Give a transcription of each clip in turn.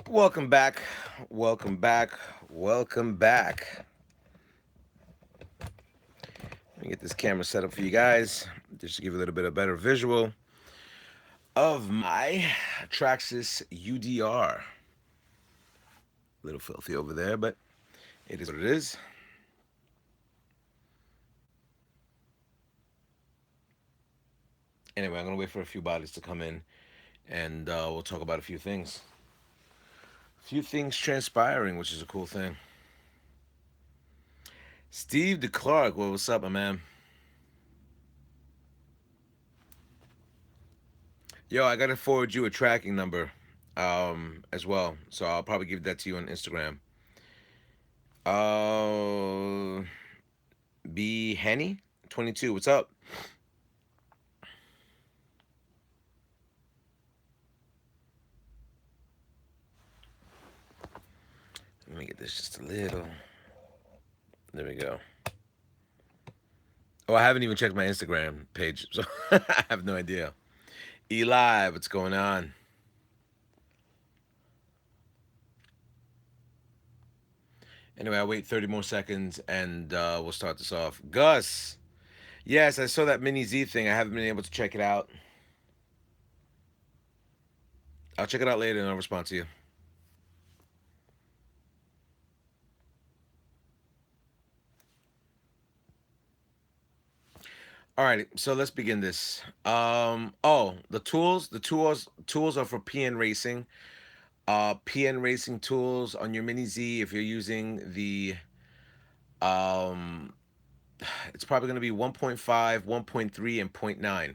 Welcome back. Welcome back. Welcome back. Let me get this camera set up for you guys, just to give you a little bit of better visual of my Traxxas UDR. A little filthy over there, but it is what it is. Anyway, I'm going to wait for a few bodies to come in, and we'll talk about a few things. A few things transpiring, which is a cool thing. Steve DeClark, well, what's up, my man? Yo, I gotta forward you a tracking number, as well. So I'll probably give that to you on Instagram. Uh, B Henny, 22. What's up? Let me get this just a little. There we go. Oh, I haven't even checked my Instagram page, so I have no idea. Eli, what's going on? Anyway, I'll wait 30 more seconds and we'll start this off. Gus, yes, I saw that Mini Z thing. I haven't been able to check it out. I'll check it out later and I'll respond to you. All right, so let's begin this. The tools are for PN Racing. PN Racing tools on your Mini Z. If you're using the, um, it's probably going to be 1.5, 1.3, and point 0.9.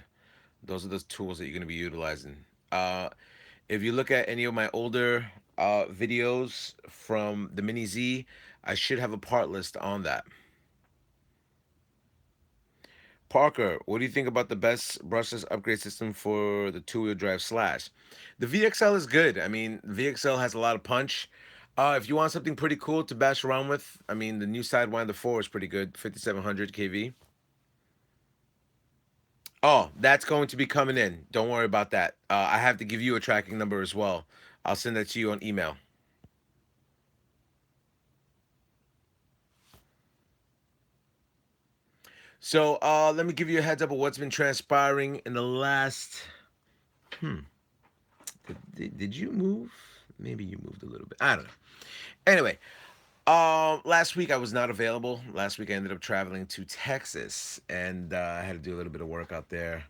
Those are the tools that you're going to be utilizing. Uh, if you look at any of my older videos from the Mini Z, I should have a part list on that. Parker, what do you think about the best brushless upgrade system for the two-wheel drive slash? The VXL is good. I mean, VXL has a lot of punch. If you want something pretty cool to bash around with, I mean, the new Sidewinder 4 is pretty good, 5700 kV. Oh, that's going to be coming in. Don't worry about that. I have to give you a tracking number as well. I'll send that to you on email. So let me give you a heads up of what's been transpiring in the last. Hmm. Did you move? Maybe you moved a little bit. I don't know. Anyway, last week I was not available. Last week I ended up traveling to Texas, and I had to do a little bit of work out there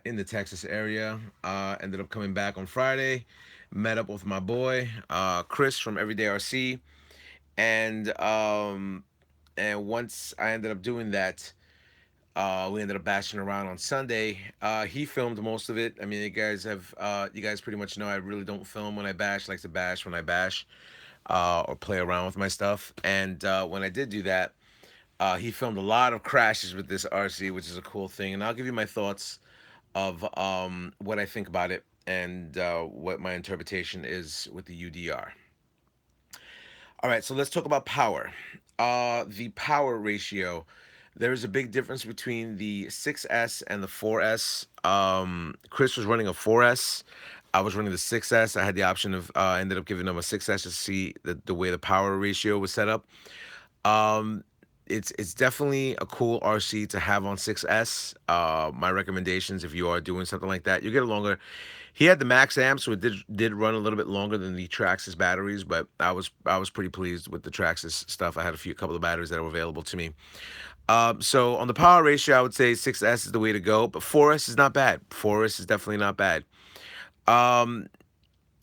in the Texas area. Ended up coming back on Friday. Met up with my boy Chris from Everyday RC, and once I ended up doing that, we ended up bashing around on Sunday. He filmed most of it. I mean, you guys pretty much know I really don't film when I bash. I like to bash when I bash, or play around with my stuff. And when I did do that, he filmed a lot of crashes with this RC, which is a cool thing. And I'll give you my thoughts of what I think about it and what my interpretation is with the UDR. All right, so let's talk about power. The power ratio. There is a big difference between the 6S and the 4S. Chris was running a 4S. I was running the 6S. I had the option of ended up giving him a 6S to see the way the power ratio was set up. Um, it's definitely a cool RC to have on 6S. My recommendations, if you are doing something like that, you get a longer. He had the max amp, so it did run a little bit longer than the Traxxas batteries, but I was pretty pleased with the Traxxas stuff. I had couple of batteries that were available to me. So on the power ratio, I would say 6S is the way to go, but 4S is not bad. 4S is definitely not bad. Um,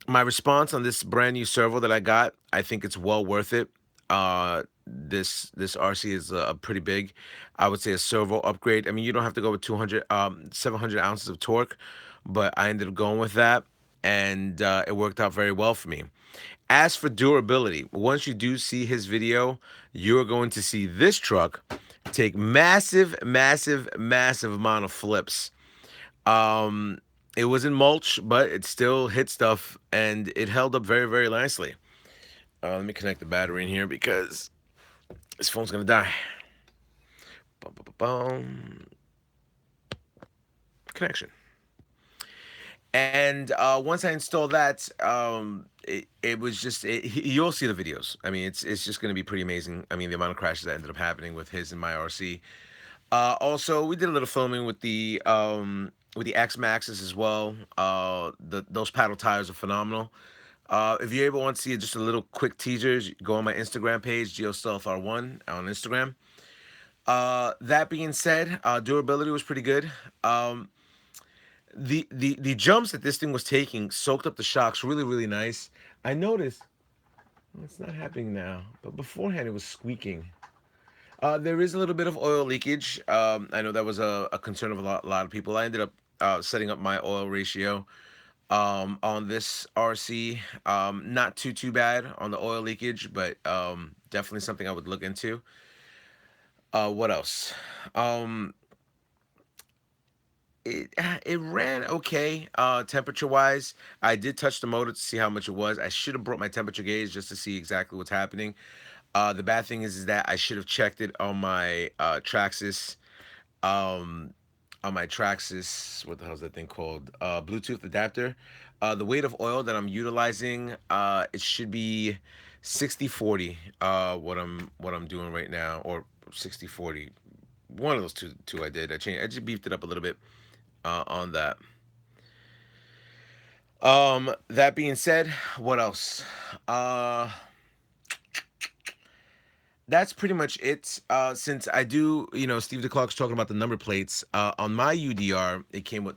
my response on this brand new servo that I got, I think it's well worth it. This RC is pretty big. I would say a servo upgrade. I mean, you don't have to go with 700 ounces of torque, but I ended up going with that, and it worked out very well for me. As for durability, once you do see his video, you're going to see this truck take massive, massive, massive amount of flips. Um, it was in mulch, but it still hit stuff and it held up very, very nicely. Let me connect the battery in here because this phone's gonna die. Bum, bum, bum, bum. Connection. And once I installed that, it was just you'll see the videos. I mean, it's just going to be pretty amazing. I mean, the amount of crashes that ended up happening with his and my RC. Also, we did a little filming with the X Maxes as well. Those paddle tires are phenomenal. If you're able to see just a little quick teasers, go on my Instagram page, GeoStealthR1 on Instagram. That being said, durability was pretty good. Um, the jumps that this thing was taking soaked up the shocks really really nice. I noticed it's not happening now, but beforehand it was squeaking. There is a little bit of oil leakage. I know that was a concern of a lot of people. I ended up setting up my oil ratio on this RC. Not too bad on the oil leakage, but definitely something I would look into. What else? Um, it ran okay temperature wise. I did touch the motor to see how much it was. I should have brought my temperature gauge just to see exactly what's happening. The bad thing is that I should have checked it Traxxas um on my Traxxas, what the hell's that thing called, Bluetooth adapter. The weight of oil that I'm utilizing, it should be 60/40. What I'm doing right now, or 60/40. One of those two I did. I just beefed it up a little bit on that. That being said, what else? Uh, that's pretty much it. Since I do, Steve the Clock's talking about the number plates. On my UDR, it came with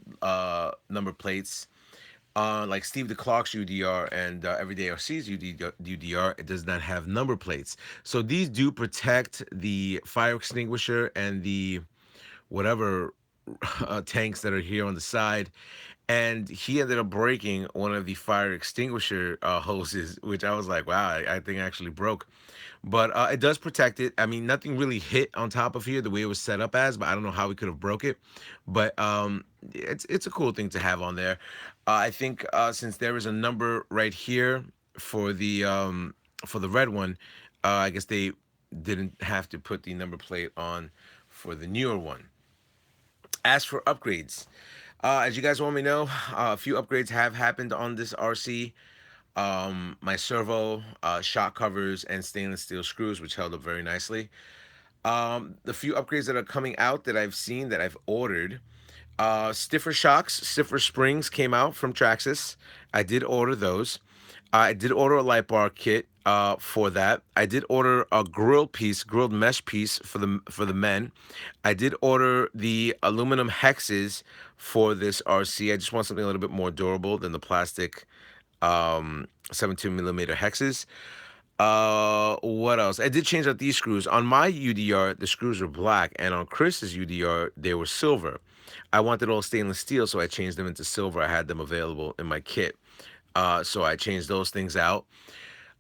number plates. Like Steve the Clock's UDR and Everyday RC's UDR, it does not have number plates. So these do protect the fire extinguisher and the whatever tanks that are here on the side. And he ended up breaking one of the fire extinguisher hoses, which I was like, wow, I think actually broke. But it does protect it. I mean, nothing really hit on top of here the way it was set up as, but I don't know how we could have broke it. But it's a cool thing to have on there. I think since there is a number right here for the red one, I guess they didn't have to put the number plate on for the newer one. As for upgrades, as you guys want me to know, a few upgrades have happened on this RC. My servo, shock covers, and stainless steel screws, which held up very nicely. The few upgrades that are coming out that I've seen that I've ordered, stiffer shocks, stiffer springs came out from Traxxas. I did order those. I did order a light bar kit for that. I did order a grilled mesh piece for the men. I did order the aluminum hexes for this RC. I just want something a little bit more durable than the plastic 17 millimeter hexes. What else? I did change out these screws. On my UDR, the screws were black, and on Chris's UDR, they were silver. I wanted all stainless steel, so I changed them into silver. I had them available in my kit. So I changed those things out.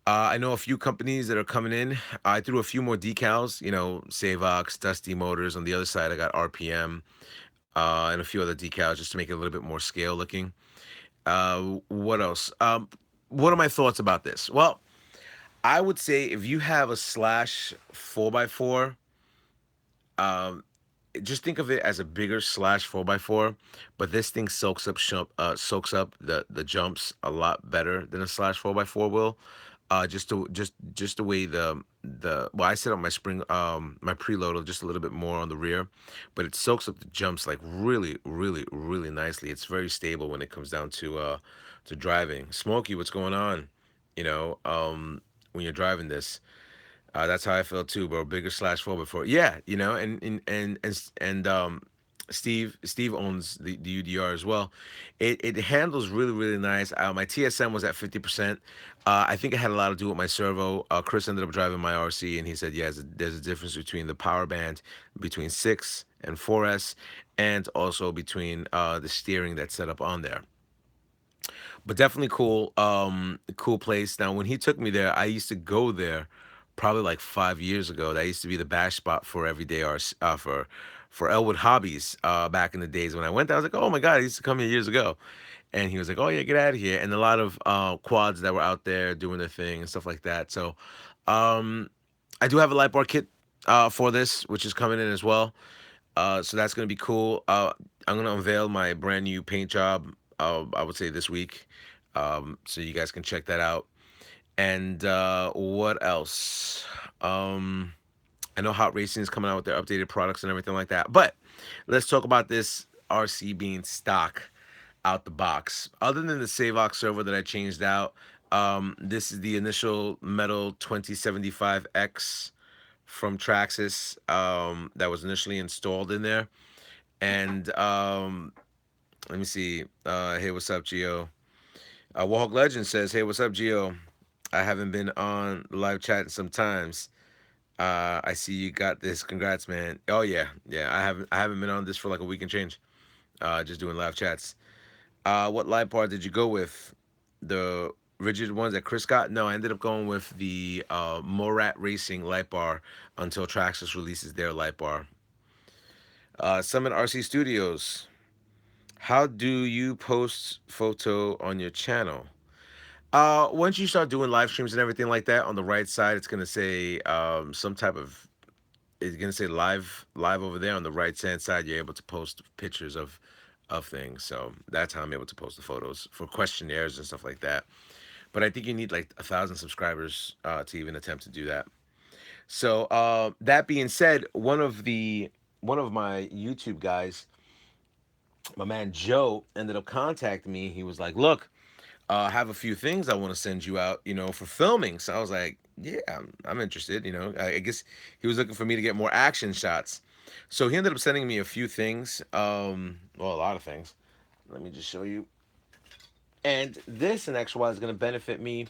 I know a few companies that are coming in. I threw a few more decals, Savox, Dusty Motors. On the other side, I got RPM and a few other decals just to make it a little bit more scale looking. What else? What are my thoughts about this? Well, I would say if you have a slash 4x4, um, just think of it as a bigger slash 4x4, but this thing soaks up the jumps a lot better than a slash 4x4 will. Just the way I set up my spring my preload just a little bit more on the rear, but it soaks up the jumps like really really really nicely. It's very stable when it comes down to driving. Smokey, what's going on? When you're driving this. That's how I felt too, bro. Bigger slash four before. Yeah, Steve owns the UDR as well. It handles really really nice. My TSM was at 50%. I think it had a lot to do with my servo. Chris ended up driving my RC, and he said, "Yeah, there's a difference between the power band between 6 and 4S, and also between the steering that's set up on there." But definitely cool, cool place. Now, when he took me there, I used to go there probably like 5 years ago. That used to be the bash spot for everyday RC, for Elwood Hobbies back in the days when I went there. I was like, oh my god, I used to come here years ago. And he was like, oh yeah, get out of here. And a lot of quads that were out there doing their thing and stuff like that. So um, I do have a light bar kit for this, which is coming in as well. So that's gonna be cool. I'm gonna unveil my brand new paint job I would say this week. So you guys can check that out. And what else? Um, I know Hot Racing is coming out with their updated products and everything like that. But let's talk about this RC being stock out the box. Other than the Savox server that I changed out, this is the initial Metal 2075X from Traxxas that was initially installed in there. And let me see. Hey, what's up, Geo? Warhawk Legend says, "Hey, what's up, Geo? I haven't been on live chat in some times. I see you got this. Congrats, man. Oh yeah, yeah. I haven't been on this for like a week and change. Just doing live chats. What live bar did you go with? The rigid ones that Chris got? No, I ended up going with the Morat Racing light bar until Traxxas releases their light bar. Summit RC Studios. How do you post photo on your channel? Once you start doing live streams and everything like that, on the right side, it's gonna say some type of. It's gonna say live over there on the right hand side. You're able to post pictures of things. So that's how I'm able to post the photos for questionnaires and stuff like that. But I think you need like 1,000 subscribers to even attempt to do that. So that being said, one of my YouTube guys, my man Joe, ended up contacting me. He was like, "Look, I have a few things I want to send you out, for filming." So I was like, "Yeah, I'm interested." I guess he was looking for me to get more action shots. So he ended up sending me a few things, well, a lot of things. Let me just show you. And this in XY is going to benefit me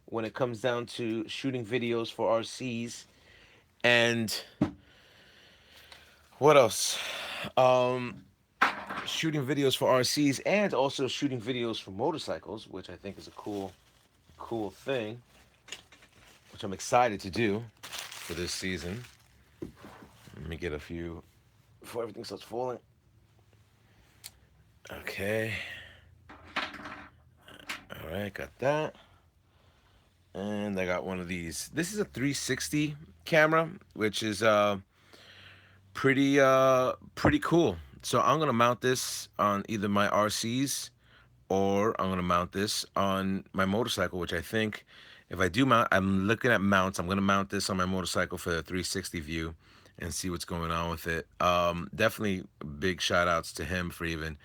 when it comes down to shooting videos for RCs. And what else? Um, Shooting videos for RCs and also shooting videos for motorcycles, which I think is a cool thing, which I'm excited to do for this season. Let me get a few before everything starts falling. Okay. All right, got that. And I got one of these. This is a 360 camera, which is pretty cool. So I'm gonna mount this on either my RCs or I'm gonna mount this on my motorcycle, which I think if I do mount, I'm looking at mounts. I'm gonna mount this on my motorcycle for the 360 view and see what's going on with it. Definitely big shout outs to him for even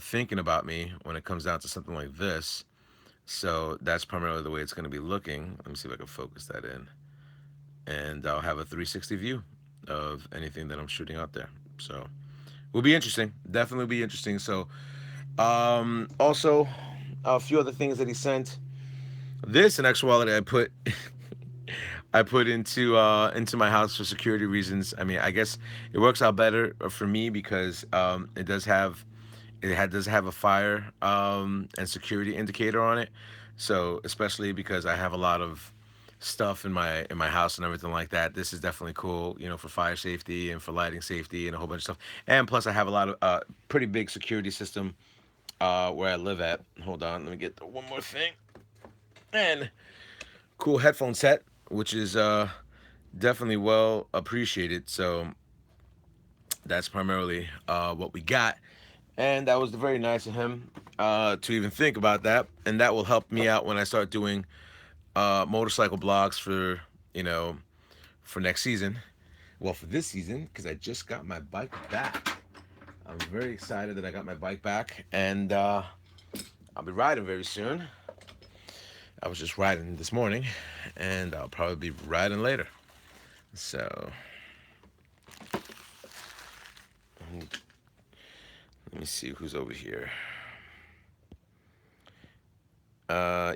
thinking about me when it comes down to something like this. So that's primarily the way it's gonna be looking. Let me see if I can focus that in, and I'll have a 360 view of anything that I'm shooting out there. So will be interesting. Definitely be interesting. So also a few other things that he sent. This an extra wallet I put I put into my house for security reasons. I mean, I guess it works out better for me because does have a fire and security indicator on it. So especially because I have a lot of stuff in my house and everything like that. This is definitely cool, for fire safety and for lighting safety and a whole bunch of stuff. And plus, I have a lot of pretty big security system where I live at. Hold on, let me get the one more thing. And cool headphone set, which is definitely well appreciated. So that's primarily what we got. And that was very nice of him to even think about that. And that will help me out when I start doing motorcycle blogs you know, for next season. Well, for this season, because I just got my bike back. I'm very excited that I got my bike back. And I'll be riding very soon. I was just riding this morning, and I'll probably be riding later. So let me see who's over here.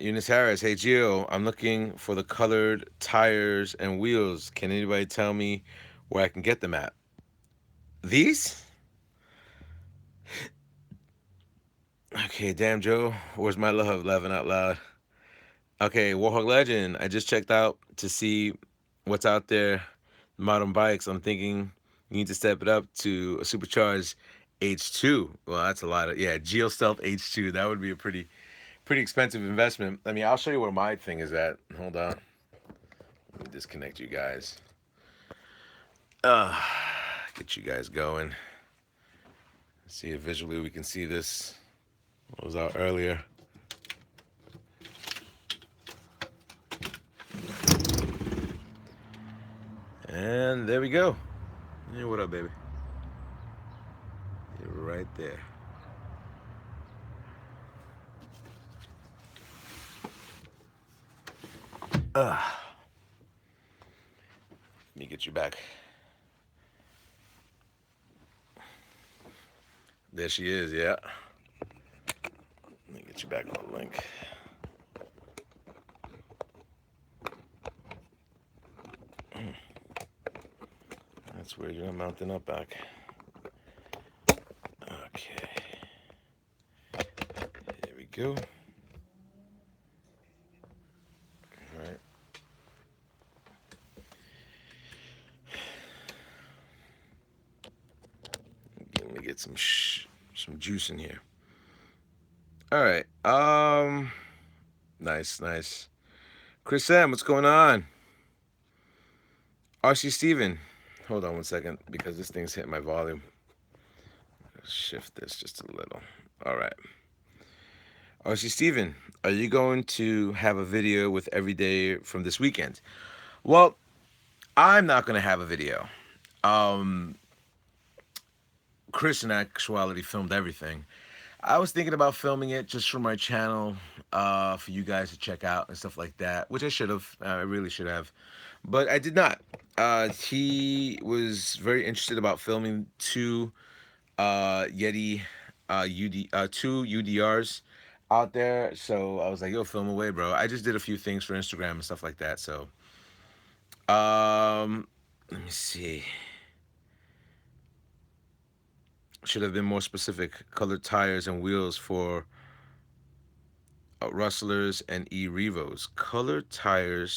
Eunice Harris, hey Gio, I'm looking for the colored tires and wheels. Can anybody tell me where I can get them at? These? Okay, damn Joe, where's my love? Laughing out loud. Okay, Warhawk Legend. I just checked out to see what's out there. Modern bikes. I'm thinking you need to step it up to a supercharged H2. Well, that's a lot of Geo Stealth H2. That would be a pretty expensive investment. I mean, I'll show you where my thing is at. Hold on. Let me disconnect you guys. Uh, get you guys going. See if visually we can see this. I was out earlier. And there we go. Yeah, what up, baby? You're right there. Let me get you back. There she is, yeah. Let me get you back on the link. That's weird. You're not mounting up back. Okay. Here we go. All right. Let me get some juice in here. All right. Nice, nice. Chris Sam, what's going on? RC Steven. Hold on one second because this thing's hitting my volume. Shift this just a little. All right. RC Steven, are you going to have a video with every day from this weekend? Well, I'm not going to have a video. Um, Chris, in actuality, filmed everything. I was thinking about filming it just for my channel, for you guys to check out and stuff like that, which I should have. I really should have, but I did not. He was very interested about filming two Yeti two UDRs out there, so I was like, "Yo, film away, bro." I just did a few things for Instagram and stuff like that. So, let me see. Should have been more specific. Colored tires and wheels for Rustlers and E-Revos. Colored tire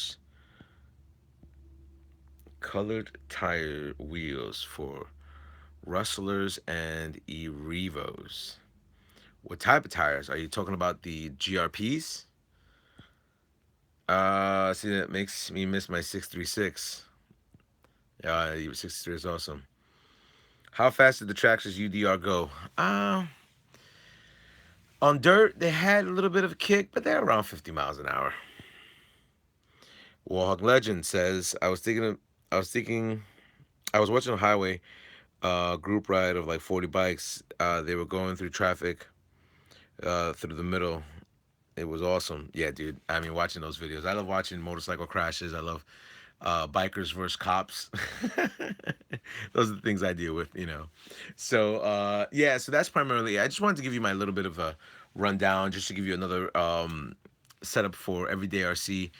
wheels for Rustlers and E-Revos. What type of tires? Are you talking about the GRPs? See, that makes me miss my 636. Yeah, 63 is awesome. How fast did the Traxxas UDR go? On dirt, they had a little bit of a kick, but they're around 50 miles an hour. Warhawk Legend says, I was watching a highway group ride of like 40 bikes. They were going through traffic through the middle. It was awesome. Yeah, dude. I mean, watching those videos. I love watching motorcycle crashes. I love bikers versus cops. Those are the things I deal with, you know. So yeah, so that's primarily. I just wanted to give you my little bit of a rundown, just to give you another setup for everyday RC.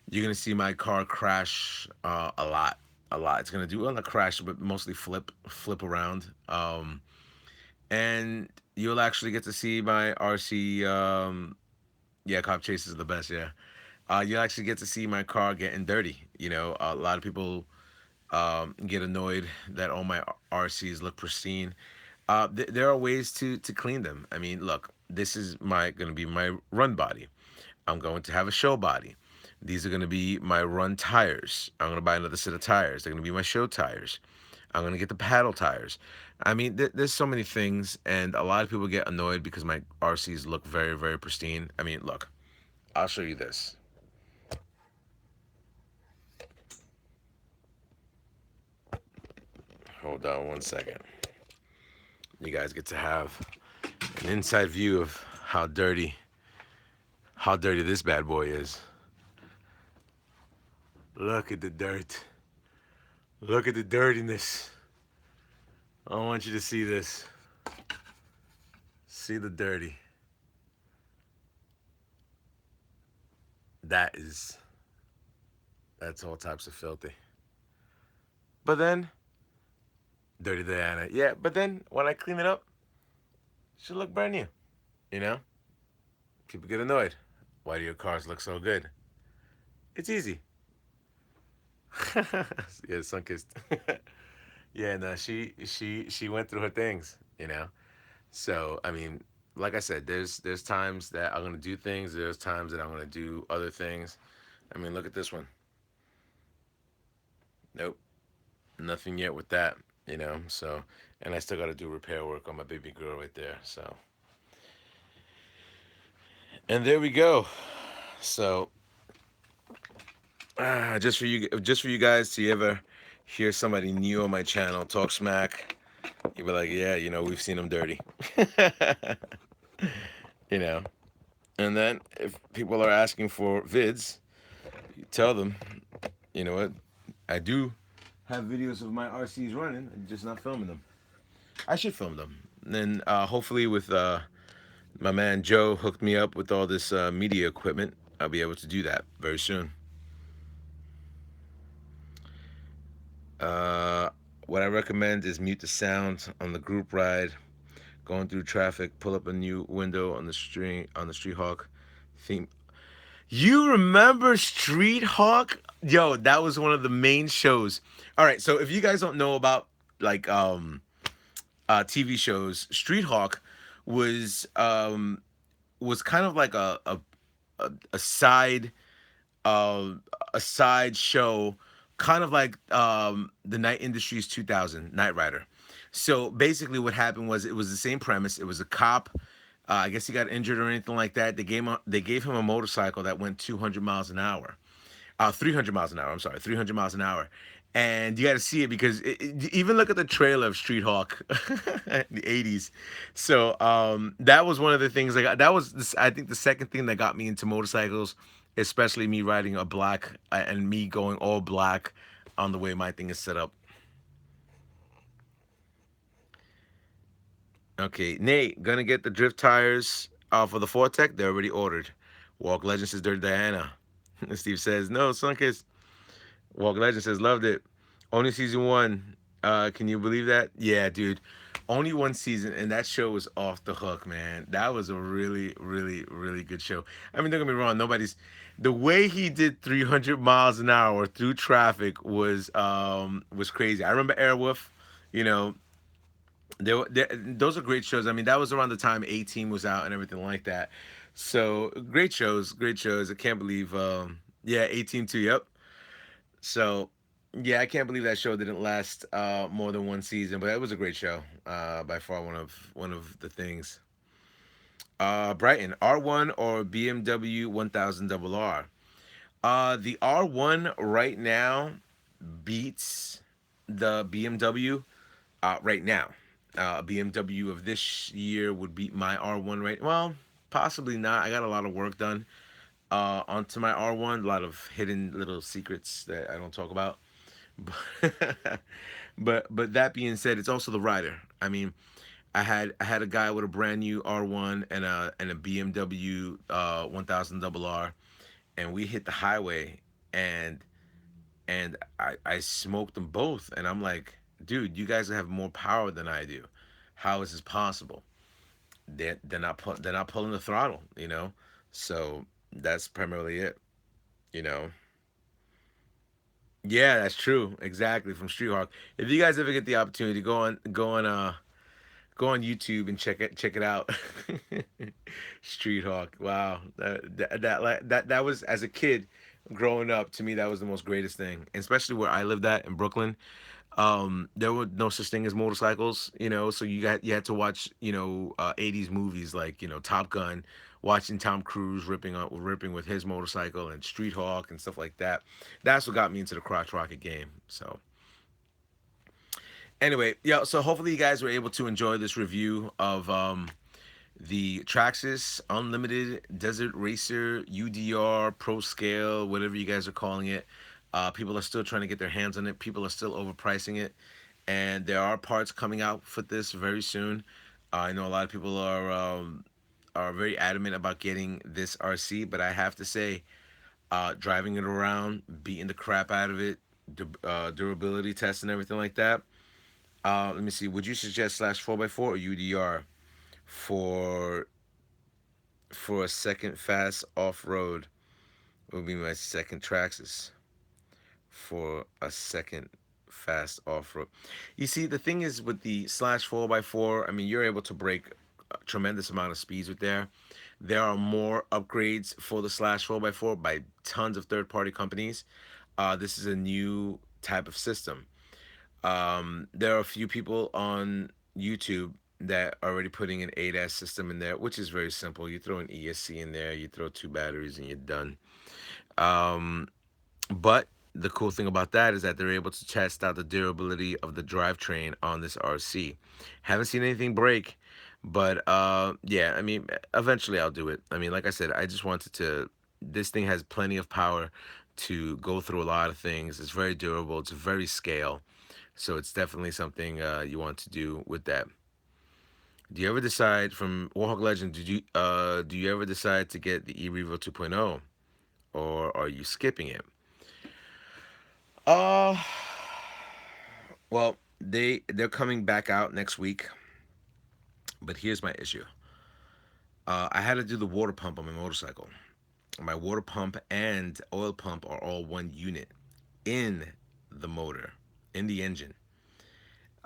You're gonna see my car crash a lot, a lot. It's gonna do well, not crash, but mostly flip around. And you'll actually get to see my RC. Yeah, cop chases are the best. Yeah, you'll actually get to see my car getting dirty. You know, a lot of people get annoyed that all my RCs look pristine. There are ways to clean them. I mean, look, this is my gonna be my run body. I'm going to have a show body. These are gonna be my run tires. I'm gonna buy another set of tires. They're gonna be my show tires. I'm gonna get the paddle tires. I mean, there's so many things, and a lot of people get annoyed because my RCs look very, very pristine. I mean, look, I'll show you this. Hold on one second. You guys get to have an inside view of how dirty this bad boy is. Look at the dirt. Look at the dirtiness. I want you to see this. See the dirty. That is, that's all types of filthy. But then, dirty Diana. Yeah, but then when I clean it up, it should look brand new. You know? People get annoyed. Why do your cars look so good? It's easy. Yeah, sun kissed. Yeah, no, she went through her things, you know. So I mean, like I said, there's times that I'm gonna do things. There's times that I'm gonna do other things. I mean, look at this one. Nope, nothing yet with that, you know. So, and I still got to do repair work on my baby girl right there. So, And there we go. So, just for you guys to ever hear somebody new on my channel talk smack, you'll be like, yeah, we've seen them dirty. you know. And then if people are asking for vids, you tell them, you know what, I do have videos of my RCs running, I'm just not filming them. I should film them. And then hopefully with my man Joe hooked me up with all this media equipment, I'll be able to do that very soon. Uh, what I recommend is mute the sound on the group ride, going through traffic, pull up a new window on the Street Hawk theme. You remember Street Hawk? Yo, that was one of the main shows. All right, so if you guys don't know about like TV shows, Street Hawk was was kind of like a side uh, a side show, kind of like the Night Industries 2000 Night Rider. So basically, what happened was it was the same premise. It was a cop. I guess he got injured or anything like that. They gave him a motorcycle that went 200 miles an hour, 300 miles an hour. I'm sorry, 300 miles an hour. And you got to see it because even look at the trailer of Street Hawk, in the '80s. So that was one of the things that was I think the second thing that got me into motorcycles, especially me riding a black and me going all black on the way my thing is set up. Okay, Nate, gonna get the drift tires for the Fortec. They're already ordered. Walk Legend says they're Diana. Steve says no, Sunkist. Walk Legend says loved it. Only season one. Can you believe that? Yeah, dude. Only one season, and that show was off the hook, man. That was a really, really, really good show. I mean, don't get me wrong. Nobody's the way he did 300 miles an hour through traffic was crazy. I remember Airwolf. You know, those are great shows. I mean, that was around the time 18 was out and everything like that. So great shows, great shows. I can't believe. Yeah, 18 too. Yep. So, yeah, I can't believe that show didn't last more than one season, but it was a great show. By far one of the things. Brighton R1 or BMW 1000 R. The R1 right now beats the BMW right now. BMW of this year would beat my R1 right. Well, possibly not. I got a lot of work done onto my R1. A lot of hidden little secrets that I don't talk about. But that being said, it's also the rider. I mean, I had a guy with a brand new R1 and a BMW 1000 R, and we hit the highway, and I smoked them both, and I'm like, dude, you guys have more power than I do. How is this possible? They're not pulling the throttle, you know. So that's primarily it, you know. Yeah, that's true. Exactly, from Street Hawk. If you guys ever get the opportunity, go on YouTube and check it out. Street Hawk. Wow. That was, as a kid growing up, to me that was the most greatest thing. And especially where I lived at in Brooklyn. There were no such thing as motorcycles, so you had to watch, 80s movies like, Top Gun, watching Tom Cruise ripping with his motorcycle, and Street Hawk and stuff like that. That's what got me into the crotch rocket game. So anyway, yeah, so hopefully you guys were able to enjoy this review of the Traxxas Unlimited Desert Racer UDR Pro Scale, whatever you guys are calling it. People are still trying to get their hands on it. People are still overpricing it, and there are parts coming out for this very soon. I know a lot of people are very adamant about getting this RC, but I have to say, driving it around, beating the crap out of it, durability tests and everything like that. Let me see. Would you suggest slash 4x4 or UDR for a second fast off road? Would be my second Traxxas for a second fast off road. You see, the thing is with the slash 4x4, I mean, you're able to break a tremendous amount of speeds with there. There are more upgrades for the slash 4x4 by tons of third party companies. This is a new type of system. There are a few people on YouTube. that already putting an ADAS system in there, which is very simple. You throw an ESC in there, you throw two batteries, and you're done. Um, but the cool thing about that is that they're able to test out the durability of the drivetrain on this RC. Haven't seen anything break, but yeah, I mean, eventually I'll do it. I mean, like I said, I just wanted to. This thing has plenty of power to go through a lot of things. It's very durable. It's very scale, so it's definitely something you want to do with that. Do you ever decide from Warhawk Legend? Do you ever decide to get the eRevo 2.0, or are you skipping it? Uh, well, they're coming back out next week, but here's my issue. I had to do the water pump on my motorcycle. My water pump and oil pump are all one unit in the motor, in the engine.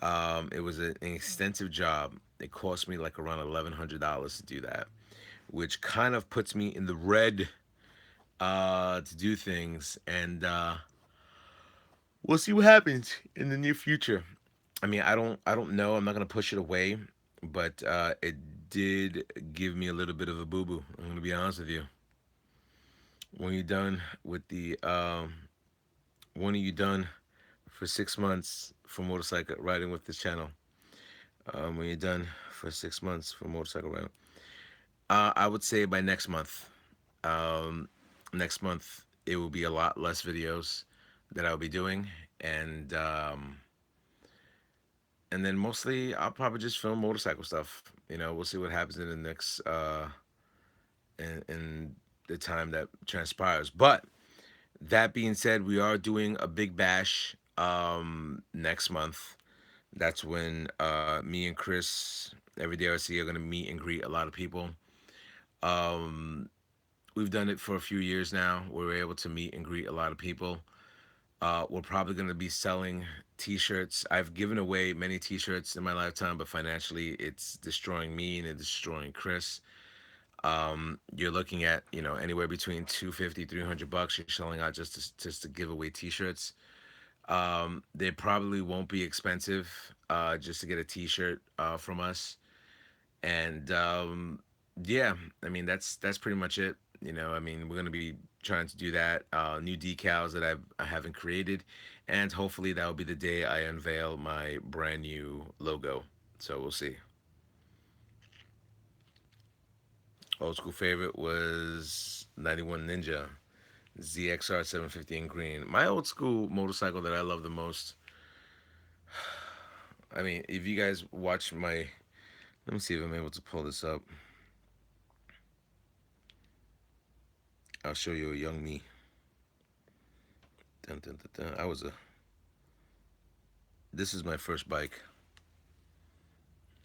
It was an extensive job. It cost me like around $1,100 to do that, which kind of puts me in the red to do things, and we'll see what happens in the near future. I don't know. I'm not gonna push it away, but it did give me a little bit of a boo boo. I'm gonna be honest with you. When you're done with the when are you done for 6 months for motorcycle riding with this channel? When you're done for 6 months for motorcycle riding, I would say by next month. Um, Next month it will be a lot less videos that I'll be doing, and and then mostly I'll probably just film motorcycle stuff. You know, we'll see what happens in the next in the time that transpires. But that being said, we are doing a big bash next month. That's when me and Chris, Everyday RC, are gonna meet and greet a lot of people. Um, we've done it for a few years now. We're able to meet and greet a lot of people. We're probably going to be selling T-shirts. I've given away many T-shirts in my lifetime, but financially, it's destroying me and it's destroying Chris. You're looking at anywhere between 250, $300. You're selling out just to give away T-shirts. They probably won't be expensive just to get a T-shirt from us. And yeah, I mean that's pretty much it. I mean we're gonna be trying to do that. New decals that I haven't created, and hopefully that will be the day I unveil my brand new logo. So we'll see. Old school favorite was 91 Ninja ZXR 750 in green. My old school motorcycle that I love the most. I mean, if you guys watch my, let me see if I'm able to pull this up. I'll show you a young me. Dun, dun, dun, dun. This is my first bike.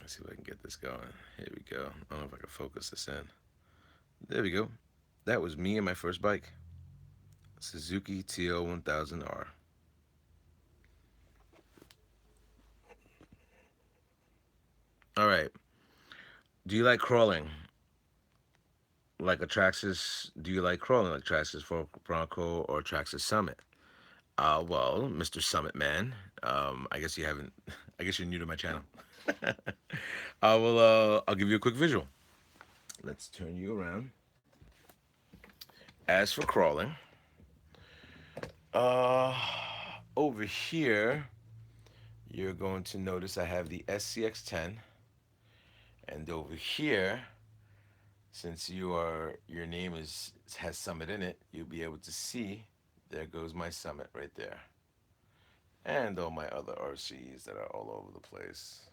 Let's see if I can get this going. Here we go. I don't know if I can focus this in. There we go. That was me and my first bike. Suzuki TL 1000R. All right. Do you like crawling like a Traxxas? Do you like crawling like Traxxas for Bronco or Traxxas Summit? Well, Mr. Summit Man. I guess you haven't. I guess you're new to my channel. I'll give you a quick visual. Let's turn you around. As for crawling, uh, over here, you're going to notice I have the SCX10, and over here, since your name has Summit in it, you'll be able to see. There goes my Summit right there, and all my other RCs that are all over the place.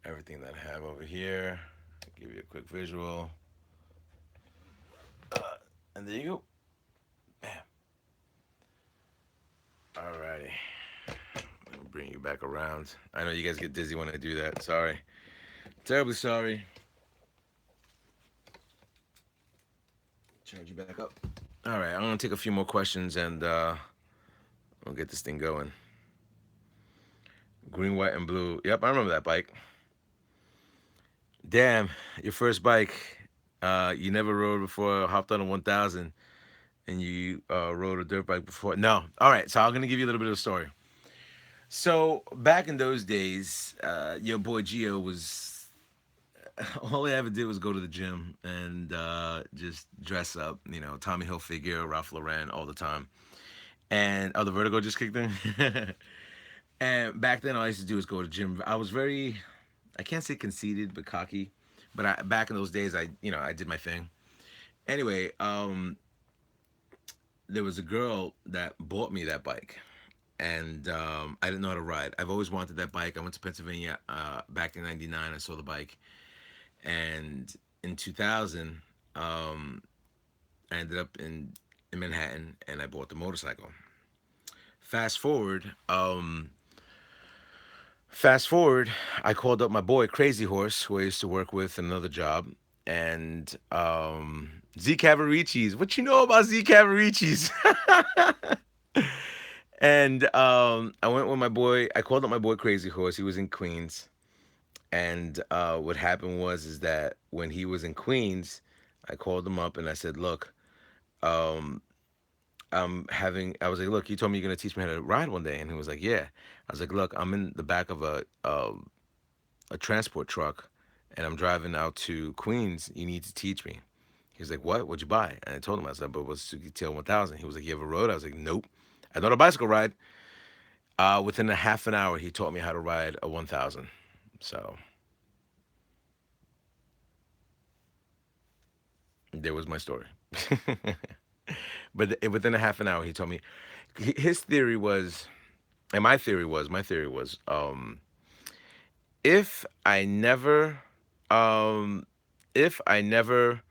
Everything that I have over here. I'll give you a quick visual, and there you go. Bam. Alrighty. Let me bring you back around. I know you guys get dizzy when I do that. Sorry. Terribly sorry. Charge you back up. All right, I'm gonna take a few more questions and we'll get this thing going. Green, white, and blue. Yep, I remember that bike. Damn, your first bike. You never rode before. Hopped on a 1000, and you rode a dirt bike before. No. All right, so I'm gonna give you a little bit of a story. So back in those days, your boy Gio was all he ever did was go to the gym and just dress up. You know, Tommy Hilfiger, Ralph Lauren, all the time. And oh, the vertigo just kicked in. And back then, all I used to do was go to the gym. I was very, I can't say conceited, but cocky. But back in those days, I did my thing. Anyway, there was a girl that bought me that bike, and I didn't know how to ride. I've always wanted that bike. I went to Pennsylvania back in '99. I saw the bike, and in 2000, I ended up in Manhattan, and I bought the motorcycle. Fast forward, fast forward, I called up my boy Crazy Horse, who I used to work with in another job, and Z Cavaricci's. What you know about Z Cavaricci's? And I went with my boy. I called up my boy Crazy Horse. He was in Queens, and what happened was is that when he was in Queens, I called him up and I said, "Look, um, I was like, look, you told me you're gonna teach me how to ride one day," and he was like, "Yeah." I was like, "Look, I'm in the back of a transport truck, and I'm driving out to Queens. You need to teach me." He was like, "What? What'd you buy?" And I told him, I said, "But it was Suzuki TL 1000." He was like, "You ever rode?" I was like, "Nope." I know how to bicycle ride. Within a half an hour, he taught me how to ride a 1000. So there was my story. But within a half an hour, he told me his theory was, and my theory was, if I never, um, if I never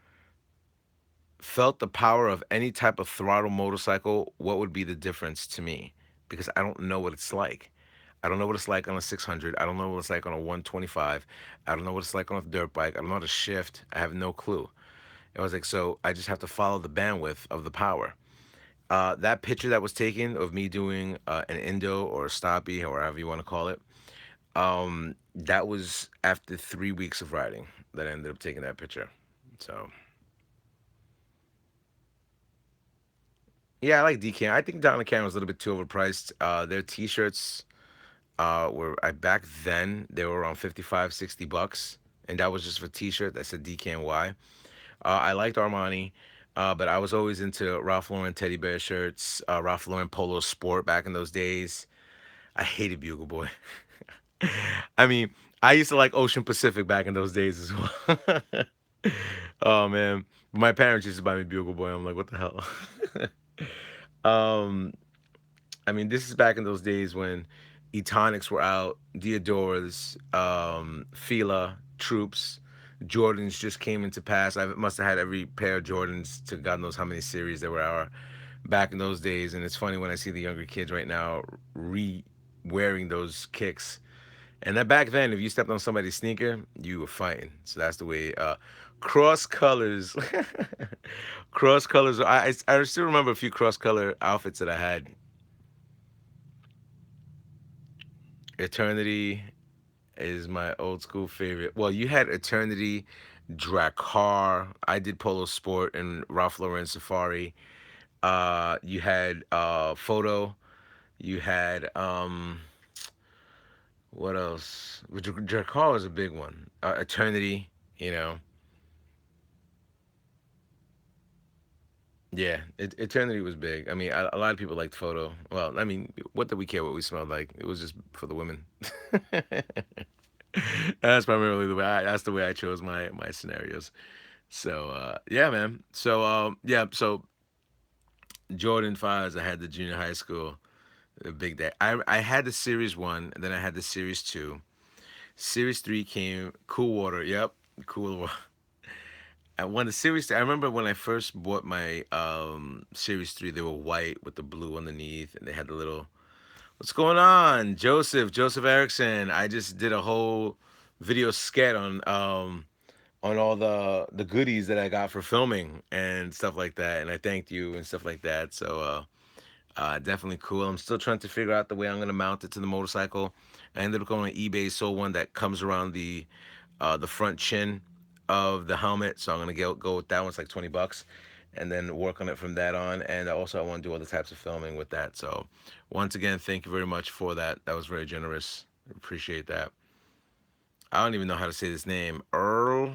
felt the power of any type of throttle motorcycle, what would be the difference to me? Because I don't know what it's like. I don't know what it's like on a 600. I don't know what it's like on a 125. I don't know what it's like on a dirt bike. I don't know how to shift. I have no clue. I was like, so I just have to follow the bandwidth of the power. That picture that was taken of me doing an Indo or a Stoppy, or however you want to call it, that was after 3 weeks of riding that I ended up taking that picture. So yeah, I like DK. I think Donna Karen was a little bit too overpriced. Their t-shirts were back then they were around 55, $60, and that was just for t-shirt that said DKNY. I liked Armani, but I was always into Ralph Lauren teddy bear shirts, Ralph Lauren Polo Sport back in those days. I hated Bugle Boy. I mean, I used to like Ocean Pacific back in those days as well. Oh man, my parents used to buy me Bugle Boy. I'm like, what the hell? um, I mean, this is back in those days when Etonics were out, Diodor's, Fila, Troops, Jordans just came into pass. I must have had every pair of Jordans to God knows how many series there were out back in those days. And it's funny when I see the younger kids right now wearing those kicks. And then back then, if you stepped on somebody's sneaker, you were fighting. So that's the way. Cross colors, cross colors. I still remember a few cross color outfits that I had. Eternity is my old school favorite. Well, you had Eternity, Dracar. I did Polo Sport and Ralph Lauren Safari. You had Photo. You had what else? Dracar was a big one. Eternity. You know. Yeah, Eternity was big. I mean, a lot of people liked Photo. Well, I mean, what did we care what we smelled like? It was just for the women. That's primarily the way. That's the way I chose my scenarios. So yeah, man. So yeah. So Jordan fives. I had the junior high school. A big day. I had the series one, and then I had the series two. Series three came Cool Water. Yep, Cool Water. And when the series, I remember when I first bought my series three, they were white with the blue underneath, and they had the little. What's going on, Joseph Erickson? I just did a whole video skit on all the goodies that I got for filming and stuff like that, and I thanked you and stuff like that. So definitely cool. I'm still trying to figure out the way I'm gonna mount it to the motorcycle. I ended up going on eBay, sold one that comes around the front chin of the helmet, so I'm gonna go with that one. It's like $20, and then work on it from that on. And also, I want to do other types of filming with that. So, once again, thank you very much for that. That was very generous. Appreciate that. I don't even know how to say this name. Earl,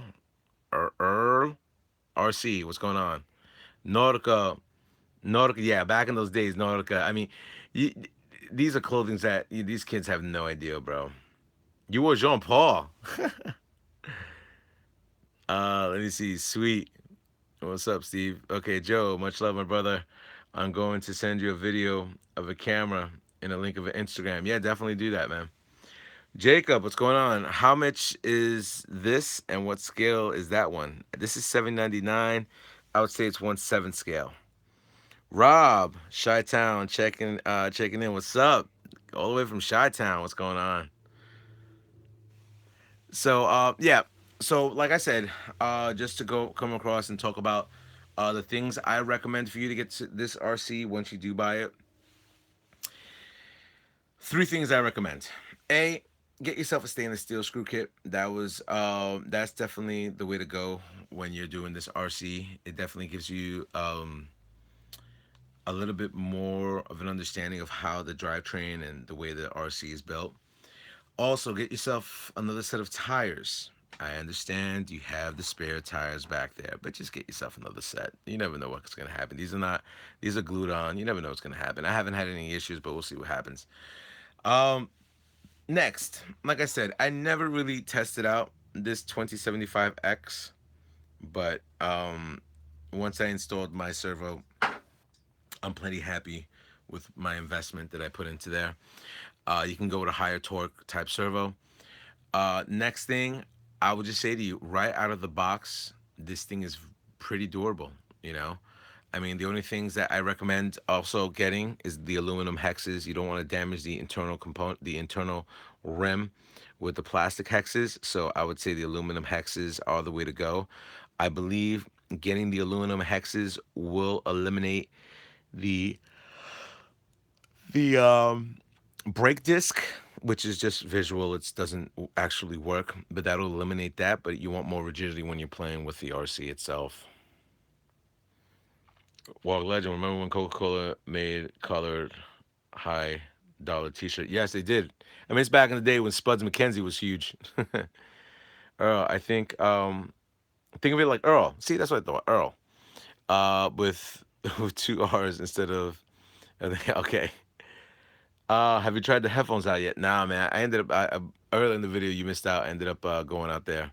RC. What's going on? Nordica, Nordica. Yeah, back in those days, Nordica. I mean, you, these are clothings that these kids have no idea, bro. You were Jean Paul. Let me see. Sweet. What's up, Steve? Okay, Joe. Much love, my brother. I'm going to send you a video of a camera and a link of an Instagram. Yeah, definitely do that, man. Jacob, what's going on? How much is this, and what scale is that one? This is 799. I would say it's 1/7 scale. Rob, Chi Town, checking in. What's up? All the way from Chi Town. What's going on? So yeah. So like I said, just to go come across and talk about the things I recommend for you to get to this RC once you do buy it. Three things I recommend. A, get yourself a stainless steel screw kit. That's definitely the way to go when you're doing this RC. It definitely gives you a little bit more of an understanding of how the drivetrain and the way the RC is built. Also, get yourself another set of tires. I understand you have the spare tires back there, but just get yourself another set. You never know what's going to happen. These are glued on. You never know what's going to happen. I haven't had any issues, but we'll see what happens. Um, Next, like I said, I never really tested out this 2075X, but once I installed my servo, I'm plenty happy with my investment that I put into there. You can go with a higher torque type servo. Next thing, I would just say to you, right out of the box, this thing is pretty durable. You know, I mean, the only things that I recommend also getting is the aluminum hexes. You don't want to damage the internal component, the internal rim with the plastic hexes. So I would say the aluminum hexes are the way to go. I believe getting the aluminum hexes will eliminate the the brake disc, which is just visual. It doesn't actually work, but that'll eliminate that. But you want more rigidity when you're playing with the RC itself. Walk Legend, remember when Coca-Cola made colored high dollar t-shirt? Yes, they did. I mean, it's back in the day when Spuds McKenzie was huge. Earl, I think of it like Earl. See, that's what I thought. Earl. With with two R's instead of okay. Have you tried the headphones out yet? Nah, man. I ended up early in the video you missed out. I ended up going out there.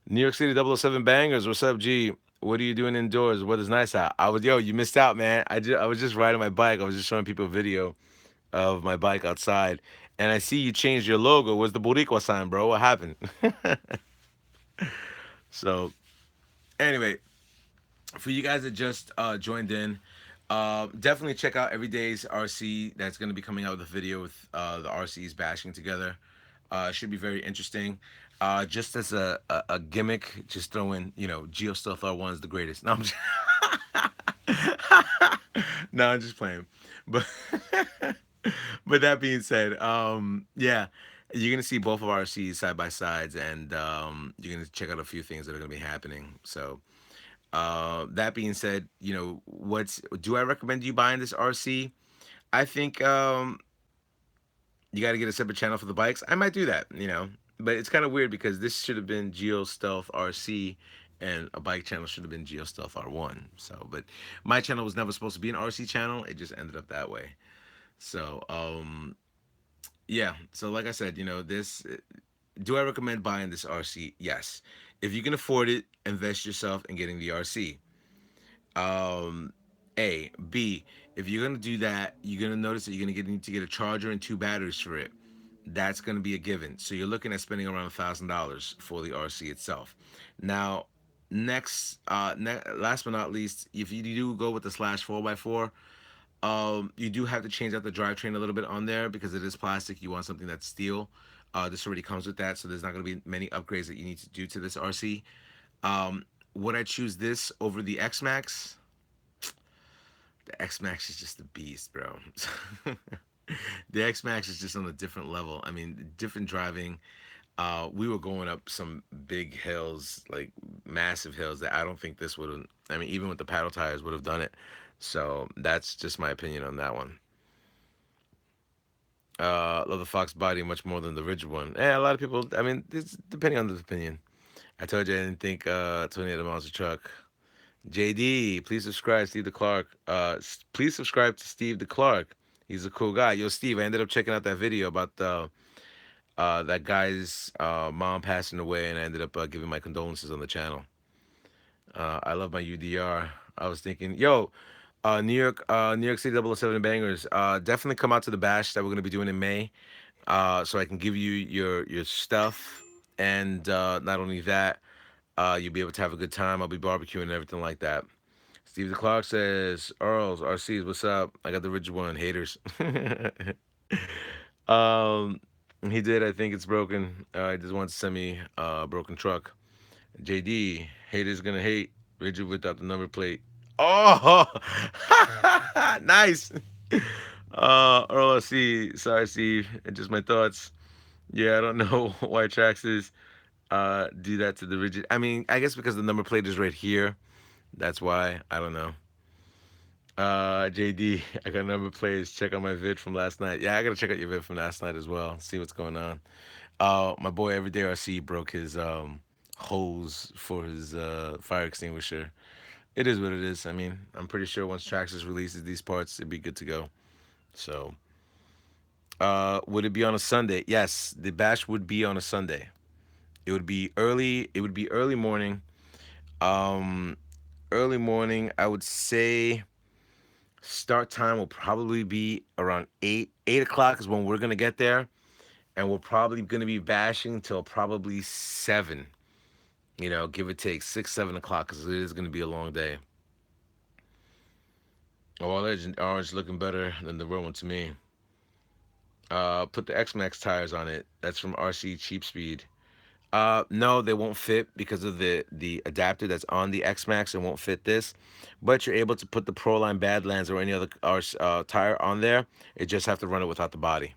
New York City 007 bangers. What's up, G? What are you doing indoors? Weather's nice out. You missed out, man. I was just riding my bike. I was just showing people a video of my bike outside, and I see you changed your logo. Where's the Boricua sign, bro? What happened? So anyway, for you guys that just joined in, definitely check out Everyday's RC. That's going to be coming out with a video with the RCs bashing together. Should be very interesting. Just as a gimmick, just throwing, Geo Stealth R1 is the greatest. No, no, I'm just playing. But but that being said, yeah, you're gonna see both of our Cs side by sides, and you're gonna check out a few things that are gonna be happening. So that being said, what's do I recommend you buying this RC? I think you got to get a separate channel for the bikes. I might do that, but it's kind of weird because this should have been Geo Stealth RC, and a bike channel should have been Geo Stealth R1. So, but my channel was never supposed to be an RC channel. It just ended up that way. So, yeah. So, like I said, this. Do I recommend buying this RC? Yes. If you can afford it, invest yourself in getting the RC. Um, B. If you're gonna do that, you're gonna notice that you're gonna need to get a charger and two batteries for it. That's gonna be a given. So you're looking at spending around $1,000 for the RC itself. Now, last but not least, if you do go with the slash 4x4, you do have to change out the drivetrain a little bit on there because it is plastic. You want something that's steel. This already comes with that, so there's not going to be many upgrades that you need to do to this RC. Would I choose this over the X Max? The X Max is just a beast, bro. The X Max is just on a different level. I mean, different driving. We were going up some big hills, like massive hills that I don't think this would have. I mean, even with the paddle tires, would have done it. So that's just my opinion on that one. Love the Fox body much more than the Ridge one. Yeah, a lot of people. I mean, it's depending on the opinion. I told you I didn't think 28 miles a truck. JD, please subscribe, Steve the Clark. Please subscribe to Steve the Clark. He's a cool guy. Yo, Steve, I ended up checking out that video about the that guy's mom passing away, and I ended up giving my condolences on the channel. I love my UDR. I was thinking, yo, New York City 007 bangers. Definitely come out to the bash that we're gonna be doing in May. So I can give you your stuff, and not only that, you'll be able to have a good time. I'll be barbecuing and everything like that. Steve the Clark says, Earls, RCs, what's up? I got the rigid one, haters. um, he did. I think it's broken. He just wants to send me a broken truck. JD, haters gonna hate. Rigid without the number plate. Oh, nice. Earl, RC, sorry, Steve. Just my thoughts. Yeah, I don't know why Traxxas do that to the rigid. I mean, I guess because the number plate is right here. That's why. I don't know. JD, I got number plates. Check out my vid from last night. Yeah, I gotta check out your vid from last night as well. See what's going on. My boy Everyday RC broke his hose for his fire extinguisher. It is what it is. I mean, I'm pretty sure once Traxxas releases these parts, it'd be good to go. So, would it be on a Sunday? Yes, the bash would be on a Sunday. It would be early. It would be early morning. Um, Early morning. I would say start time will probably be around 8. 8 o'clock is when we're gonna get there, and we're probably gonna be bashing till probably 7. Give or take 6, 7 o'clock, because it is gonna be a long day. Oh, orange looking better than the real one to me. Put the X Max tires on it. That's from RC Cheap Speed. No, they won't fit because of the adapter that's on the X Max. It won't fit this, but you're able to put the Proline Badlands or any other tire on there. You just have to run it without the body.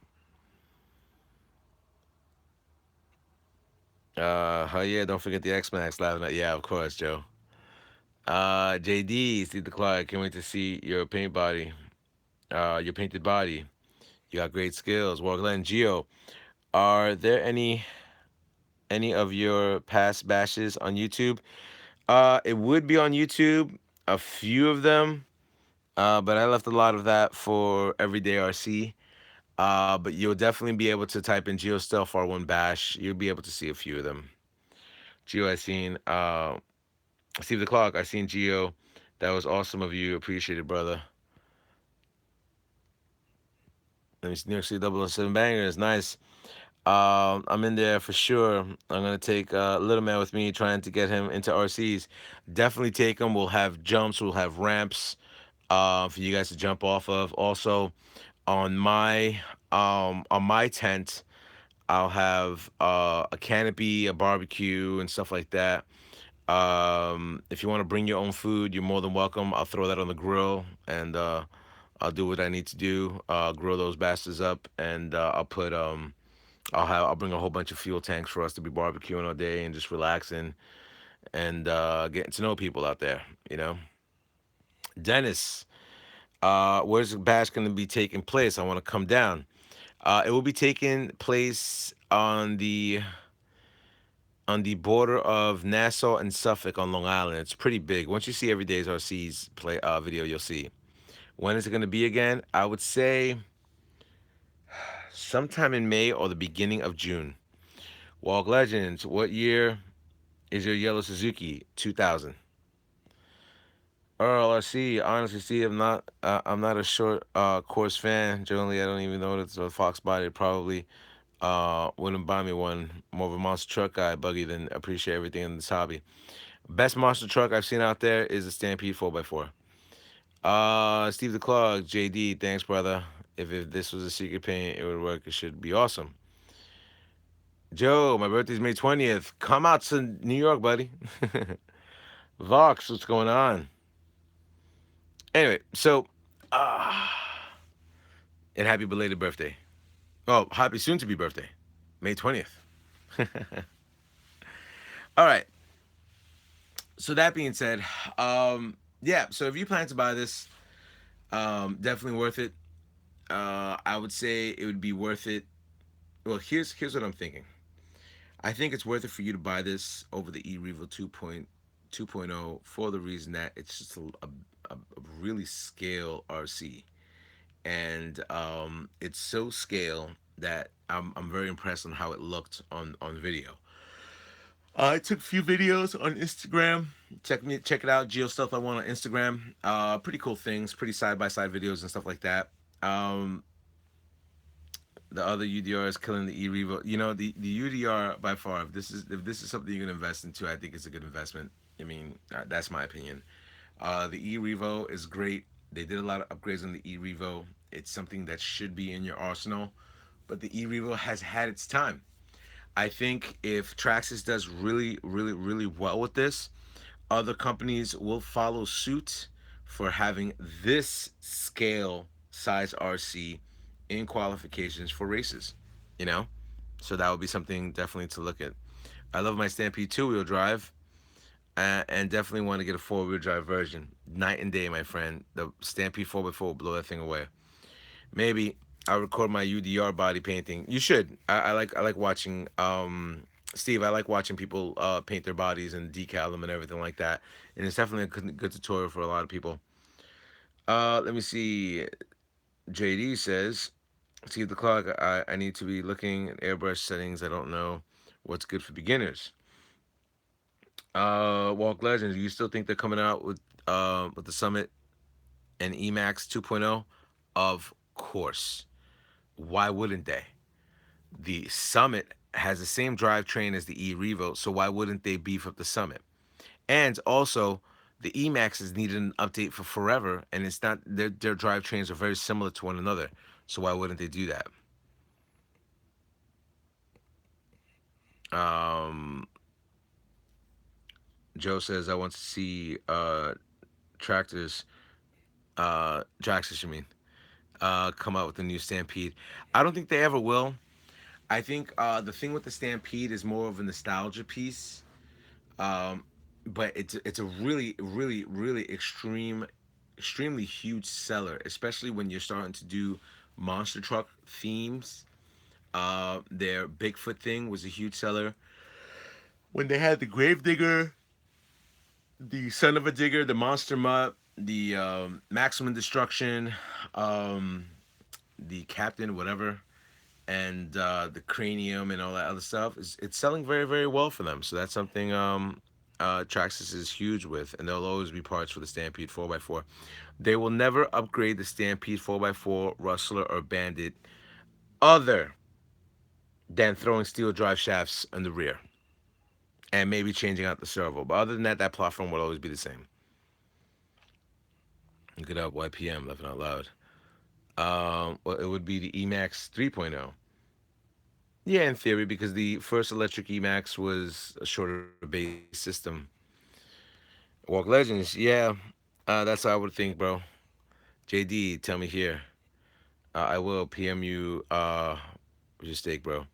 Oh yeah, don't forget the X Max laughing at. Yeah, of course, Joe. JD, Steve the Clark. Can't wait to see your paint body. Your painted body. You got great skills. Well, Glenn Geo, are there any of your past bashes on YouTube? It would be on YouTube, a few of them, but I left a lot of that for Everyday RC. But you'll definitely be able to type in Geo Stealth R1 Bash. You'll be able to see a few of them. Geo, I seen. Steve the Clock, I seen Geo. That was awesome of you. Appreciate it, brother. Let me see. New York City 007 Bangers. Nice. I'm in there for sure. I'm gonna take Little Man with me, trying to get him into RCs. Definitely take him. We'll have jumps. We'll have ramps for you guys to jump off of. Also, on my tent, I'll have a canopy, a barbecue, and stuff like that. If you want to bring your own food, you're more than welcome. I'll throw that on the grill, and I'll do what I need to do. Grill those bastards up, and I'll bring a whole bunch of fuel tanks for us to be barbecuing all day and just relaxing and getting to know people out there. You know, Dennis, where's the bash going to be taking place? I want to come down. It will be taking place on the border of Nassau and Suffolk on Long Island. It's pretty big. Once you see Everyday's RC's play video, you'll see. When is it going to be again? I would say sometime in May or the beginning of June. Walk Legends, what year is your yellow Suzuki? 2000. Earl RC, honestly, Steve, I'm not a short course fan. Generally, I don't even know that it's a Fox body. Probably wouldn't buy me one. More of a monster truck guy, buggy, than appreciate everything in this hobby. Best monster truck I've seen out there is the Stampede 4x4. Steve the Clog, JD, thanks, brother. If this was a secret paint, it would work. It should be awesome. Joe, my birthday's May 20th. Come out to New York, buddy. Vox, what's going on? Anyway, so, uh, and happy belated birthday. Oh, happy soon to be birthday. May 20th. All right. So that being said, yeah. So if you plan to buy this, definitely worth it. I would say it would be worth it. Well, here's what I'm thinking. I think it's worth it for you to buy this over the eRevo 2.0 for the reason that it's just a really scale RC, and it's so scale that I'm very impressed on how it looked on video. I took a few videos on Instagram. Check it out, Geo Stuff I Want on Instagram. Pretty cool things, pretty side by side videos and stuff like that. Um, the other UDR is killing the eRevo. You know, the UDR by far. If this is something you're gonna invest into, I think it's a good investment. I mean, that's my opinion. The eRevo is great. They did a lot of upgrades on the eRevo. It's something that should be in your arsenal, but the eRevo has had its time. I think if Traxxas does really, really, really well with this, other companies will follow suit for having this scale size RC in qualifications for races. You know, so that would be something definitely to look at. I love my Stampede two-wheel drive, and definitely want to get a four-wheel drive version. Night and day, my friend. The Stampede 4x4 will blow that thing away. Maybe I'll record my UDR body painting. You should. I like watching Steve. I like watching people paint their bodies and decal them and everything like that. And it's definitely a good tutorial for a lot of people. Let me see. JD says, "See the clock. I need to be looking at airbrush settings. I don't know what's good for beginners." Walk Legends. You still think they're coming out with the Summit and Emax 2.0? Of course. Why wouldn't they? The Summit has the same drivetrain as the eRevo, so why wouldn't they beef up the Summit? And also, the Emax has needed an update for forever, and it's not their drivetrains are very similar to one another. So why wouldn't they do that? Um, Joe says I want to see tractors, Traxxas, you mean, come out with a new Stampede. I don't think they ever will. I think the thing with the Stampede is more of a nostalgia piece. Um, but it's a really really extremely huge seller, especially when you're starting to do monster truck themes. Their Bigfoot thing was a huge seller. When they had the Gravedigger, the Son of a Digger, the Monster Mutt, the Maximum Destruction, um, the Captain, whatever, and the Cranium and all that other stuff, it's selling very very well for them. So that's something Traxxas is huge with, and there'll always be parts for the Stampede 4x4. They will never upgrade the Stampede 4x4, Rustler, or Bandit other than throwing steel drive shafts in the rear and maybe changing out the servo. But other than that, that platform will always be the same. Look it up, YPM, laughing out loud. Well, it would be the Emax 3.0. Yeah, in theory, because the first electric Emax was a shorter base system. Walk Legends, yeah, that's what I would think, bro. JD, tell me here. I will PM you your steak, bro.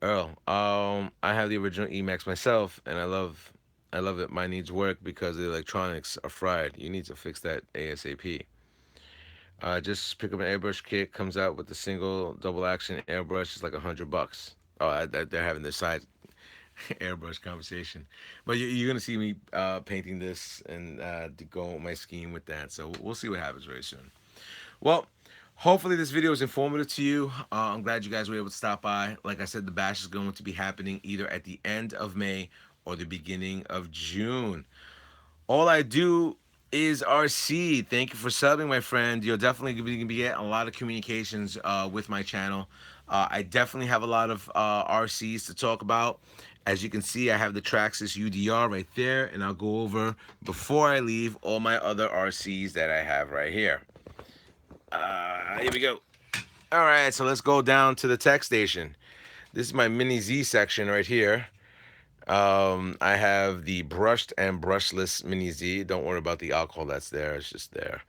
Earl, I have the original Emax myself, and I love it. Mine needs work because the electronics are fried. You need to fix that ASAP. Just pick up an airbrush kit. Comes out with a single double action airbrush. It's like $100. Oh, they're having their side airbrush conversation. But you're gonna see me painting this and to go my scheme with that. So we'll see what happens very soon. Well, hopefully this video is informative to you. I'm glad you guys were able to stop by. Like I said, the bash is going to be happening either at the end of May or the beginning of June. All I do is RC. Thank you for subbing, my friend. You'll definitely be getting a lot of communications with my channel. I definitely have a lot of RCs to talk about. As you can see, I have the Traxxas UDR right there, and I'll go over before I leave all my other RCs that I have right here. Here we go. All right, so let's go down to the tech station. This is my mini Z section right here. I have the brushed and brushless mini Z. Don't worry about the alcohol that's there. It's just there.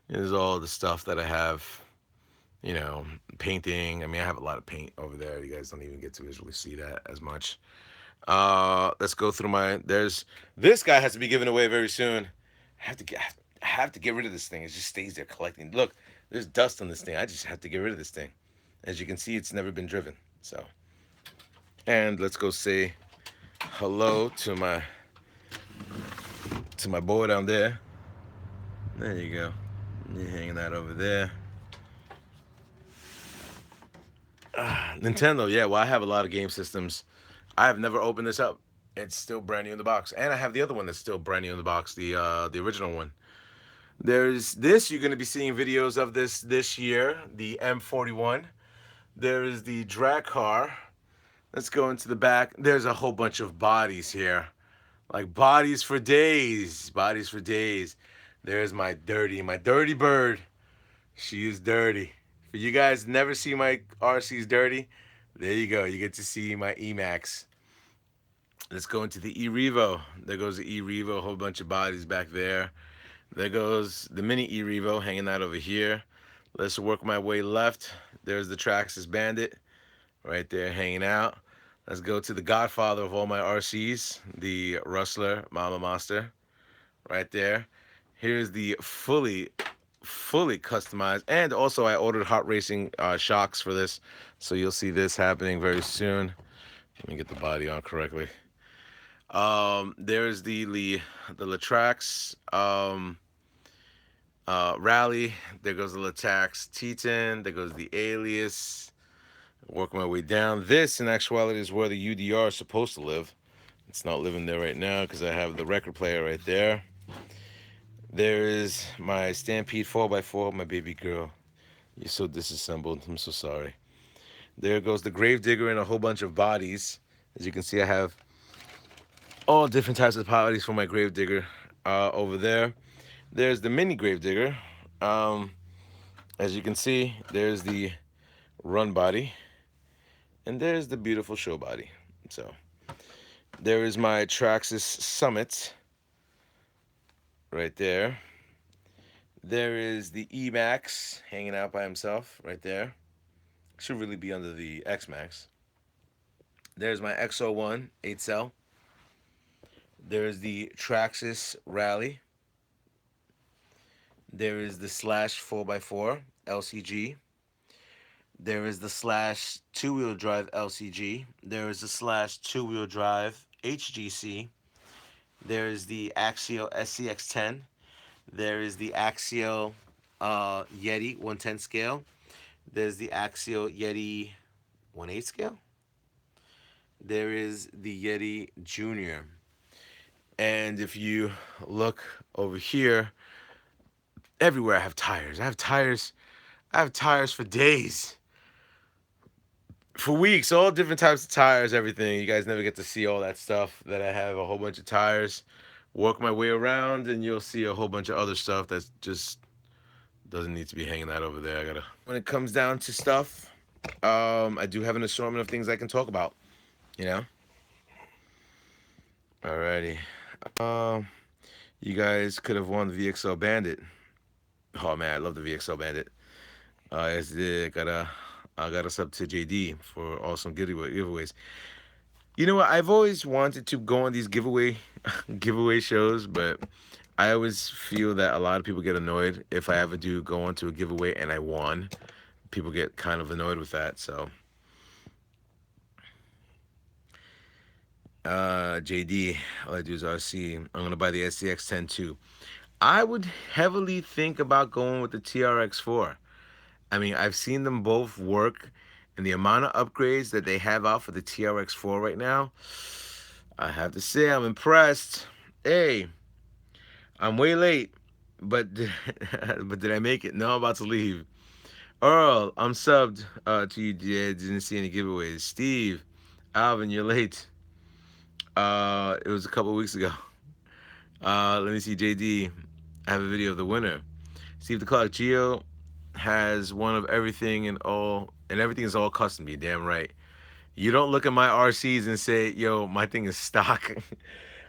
Here's all the stuff that I have. you know, painting. I mean, I have a lot of paint over there. You guys don't even get to visually see that as much. Let's go through my. There's this guy has to be given away very soon. I have to get rid of this thing. It just stays there collecting. Look, there's dust on this thing. I just have to get rid of this thing. As you can see, it's never been driven. So, and let's go say hello to my boy down there. There you go. You're hanging that over there. Nintendo, yeah. Well, I have a lot of game systems. I have never opened this up. It's still brand new in the box, and I have the other one that's still brand new in the box, the original one. There's this. You're gonna be seeing videos of this year. The M41. There is the drag car. Let's go into the back. There's a whole bunch of bodies here, like bodies for days. Bodies for days. There's my dirty bird. She is dirty. For you guys never see my RC's dirty, there you go. You get to see my Emax. Let's go into the E-Revo. There goes the E-Revo, a whole bunch of bodies back there. There goes the mini E-Revo hanging out over here. Let's work my way left. There's the Traxxas Bandit right there hanging out. Let's go to the godfather of all my RCs, the Rustler Mama Monster right there. Here's the fully customized, and also I ordered hot racing shocks for this, so you'll see this happening very soon. Let me get the body on correctly. There's the Latrax Rally. There goes the Latrax Titan. There goes the Alias. Working my way down. This, in actuality, is where the UDR is supposed to live. It's not living there right now because I have the record player right there. There is my Stampede 4x4, my baby girl. You're so disassembled. I'm so sorry. There goes the Gravedigger and a whole bunch of bodies. As you can see, I have all different types of bodies for my Gravedigger over there. There's the mini Gravedigger. As you can see, there's the run body. And there's the beautiful show body. So there is my Traxxas Summit right there. There is the E-Max hanging out by himself right there. Should really be under the X-Max. There's my XO1 8 cell. There's the Traxxas Rally. There is the Slash 4x4 LCG. There is the Slash two-wheel drive LCG. There is the Slash two-wheel drive HGC. There is the Axial SCX10. There is the Axial Yeti 110 scale. There's the Axial Yeti 1/8 scale. There is the Yeti Junior. And if you look over here, everywhere I have tires. I have tires. I have tires for days, for weeks, all different types of tires, everything. You guys never get to see all that stuff that I have, a whole bunch of tires. Work my way around and you'll see a whole bunch of other stuff that's just doesn't need to be hanging out over there. I gotta, when it comes down to stuff, I do have an assortment of things I can talk about, you know. Alrighty. Um, you guys could have won the VXL Bandit. Oh man, I love the VXL Bandit. It's the I got us up to JD for awesome giveaways. You know what? I've always wanted to go on these giveaway shows, but I always feel that a lot of people get annoyed if I ever do go on to a giveaway and I won. People get kind of annoyed with that. So, JD, all I do is RC. I'm gonna buy the SCX10 too. I would heavily think about going with the TRX4. I mean, I've seen them both work, and the amount of upgrades that they have out for the TRX4 right now, I have to say I'm impressed. Hey, I'm way late, but but did I make it? No, I'm about to leave. Earl, I'm subbed to you. Didn't see any giveaways. Steve, Alvin, you're late. It was a couple of weeks ago. Let me see, JD. I have a video of the winner. Steve the Clock Geo has one of everything and everything is all custom. You damn right. You don't look at my RCs and say, yo, my thing is stock.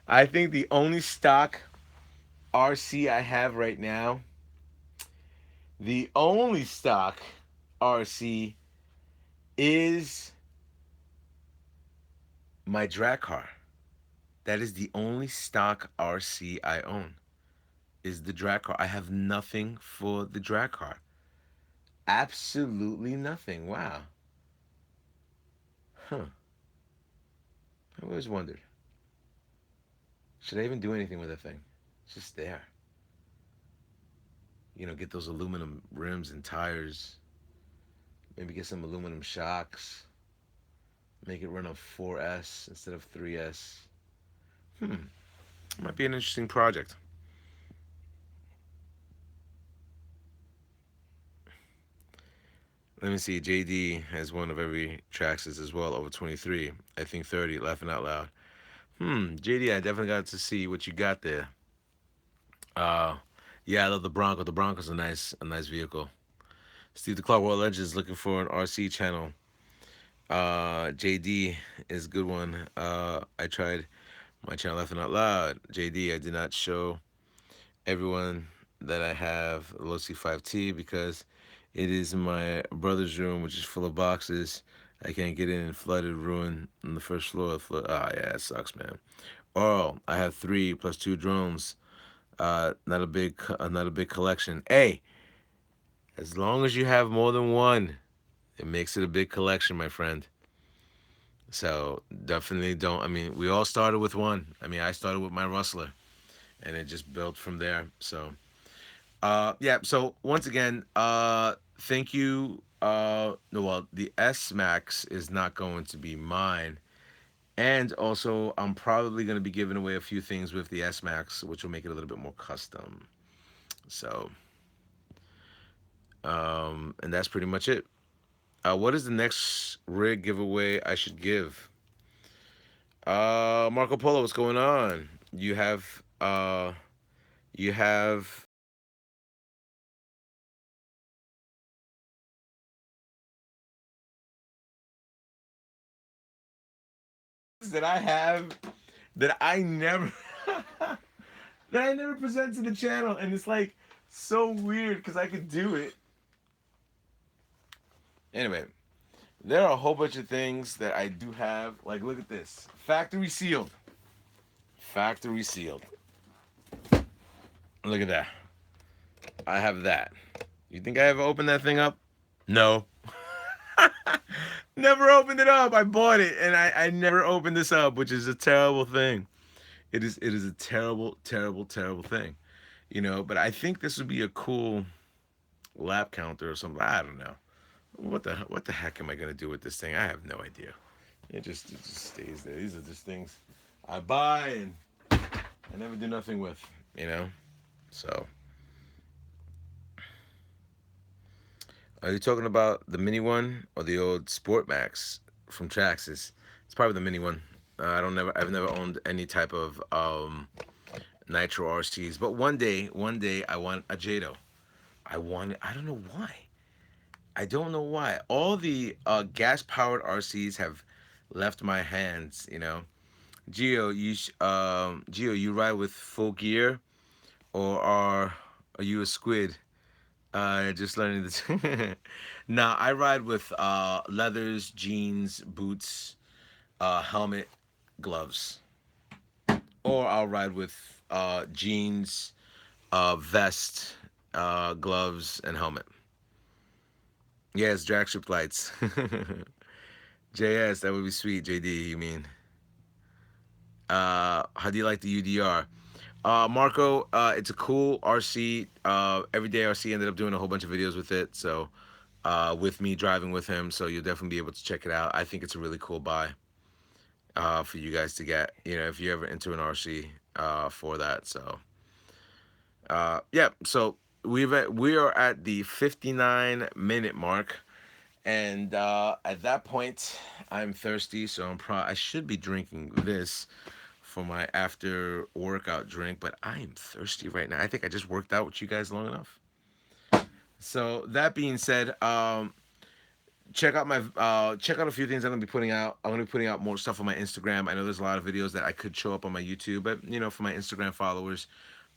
I think the only stock RC I have right now, the only stock RC is my drag car. That is the only stock RC I own. Is the drag car. I have nothing for the drag car. Absolutely nothing. Wow. Huh. I always wondered. Should I even do anything with the thing? It's just there. Get those aluminum rims and tires. Maybe get some aluminum shocks. Make it run on 4S instead of 3S. Hmm. Might be an interesting project. Let me see. JD has one of every Traxxas as well, over 23. I think 30, laughing out loud. JD, I definitely got to see what you got there. Uh, yeah, I love the Bronco. The Bronco's a nice vehicle. Steve the Clark World Legend is looking for an RC channel. JD is a good one. I tried my channel laughing out loud. JD, I did not show everyone that I have a low C5T because it is my brother's room, which is full of boxes. I can't get in and flooded, ruined on the first floor. Yeah, it sucks, man. Oh, I have three plus two drones. Not a big collection. Hey, as long as you have more than one, it makes it a big collection, my friend. So definitely don't. I mean, we all started with one. I mean, I started with my Rustler, and it just built from there. So, yeah. So once again, thank you. No, well, the S Max is not going to be mine, and also I'm probably going to be giving away a few things with the S Max, which will make it a little bit more custom. So, and that's pretty much it. What is the next rig giveaway I should give? Marco Polo, what's going on? You have that I have that I never that I never present to the channel, and it's like so weird because I could do it. Anyway, there are a whole bunch of things that I do have. Like, look at this, factory sealed, factory sealed. Look at that. I have that. You think I ever opened that thing up? No. Never opened it up. I bought it and I never opened this up, which is a terrible thing. It is a terrible, terrible, terrible thing. But I think this would be a cool lap counter or something. I don't know. What the heck am I gonna do with this thing? I have no idea. It just stays there. These are just things I buy and I never do nothing with, you know? So are you talking about the mini one or the old Sport Max from Traxxas? It's probably the mini one. I've never owned any type of Nitro RCs, but one day I want a Jado. I don't know why. I don't know why. All the gas powered RCs have left my hands. Geo, you ride with full gear, or are you a squid? Just learning this. Now I ride with leathers, jeans, boots, helmet, gloves, or I'll ride with jeans, vest, gloves, and helmet. Yes, drag strip lights. JS, that would be sweet. JD, you mean? How do you like the UDR? Marco, it's a cool RC. Everyday RC ended up doing a whole bunch of videos with it. So, with me driving with him, so you'll definitely be able to check it out. I think it's a really cool buy for you guys to get. If you're ever into an RC for that. So, yeah. So we are at the 59-minute mark, and at that point, I'm thirsty. So I should be drinking this for my after workout drink, but I am thirsty right now. I think I just worked out with you guys long enough. So that being said, check out a few things I'm gonna be putting out. I'm gonna be putting out more stuff on my Instagram. I know there's a lot of videos that I could show up on my YouTube, but for my Instagram followers,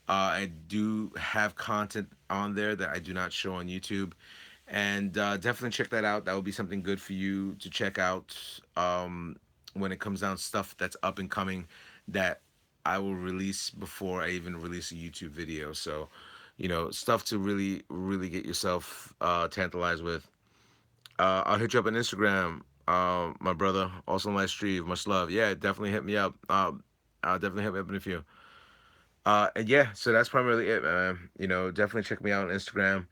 I do have content on there that I do not show on YouTube, and definitely check that out. That would be something good for you to check out when it comes down to stuff that's up and coming that I will release before I even release a YouTube video. So, stuff to really get yourself tantalized with. I'll hit you up on Instagram, my brother. Also, my stream. Much love. Yeah, definitely hit me up. I'll definitely hit me up in a few. And yeah, so that's primarily it, man. Definitely check me out on Instagram.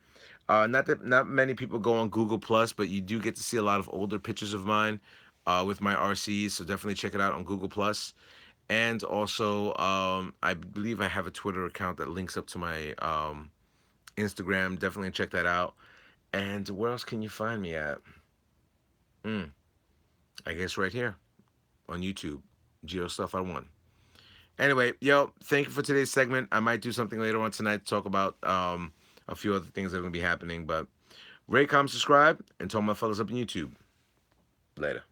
Not that not many people go on Google Plus, but you do get to see a lot of older pictures of mine with my RCs. So definitely check it out on Google Plus. And also, I believe I have a Twitter account that links up to my Instagram. Definitely check that out. And where else can you find me at? Mm, I guess right here on YouTube. Geo Stuff I Want. Anyway, yo, thank you for today's segment. I might do something later on tonight to talk about a few other things that are going to be happening. But rate, comment, subscribe, and tell my fellas up on YouTube. Later.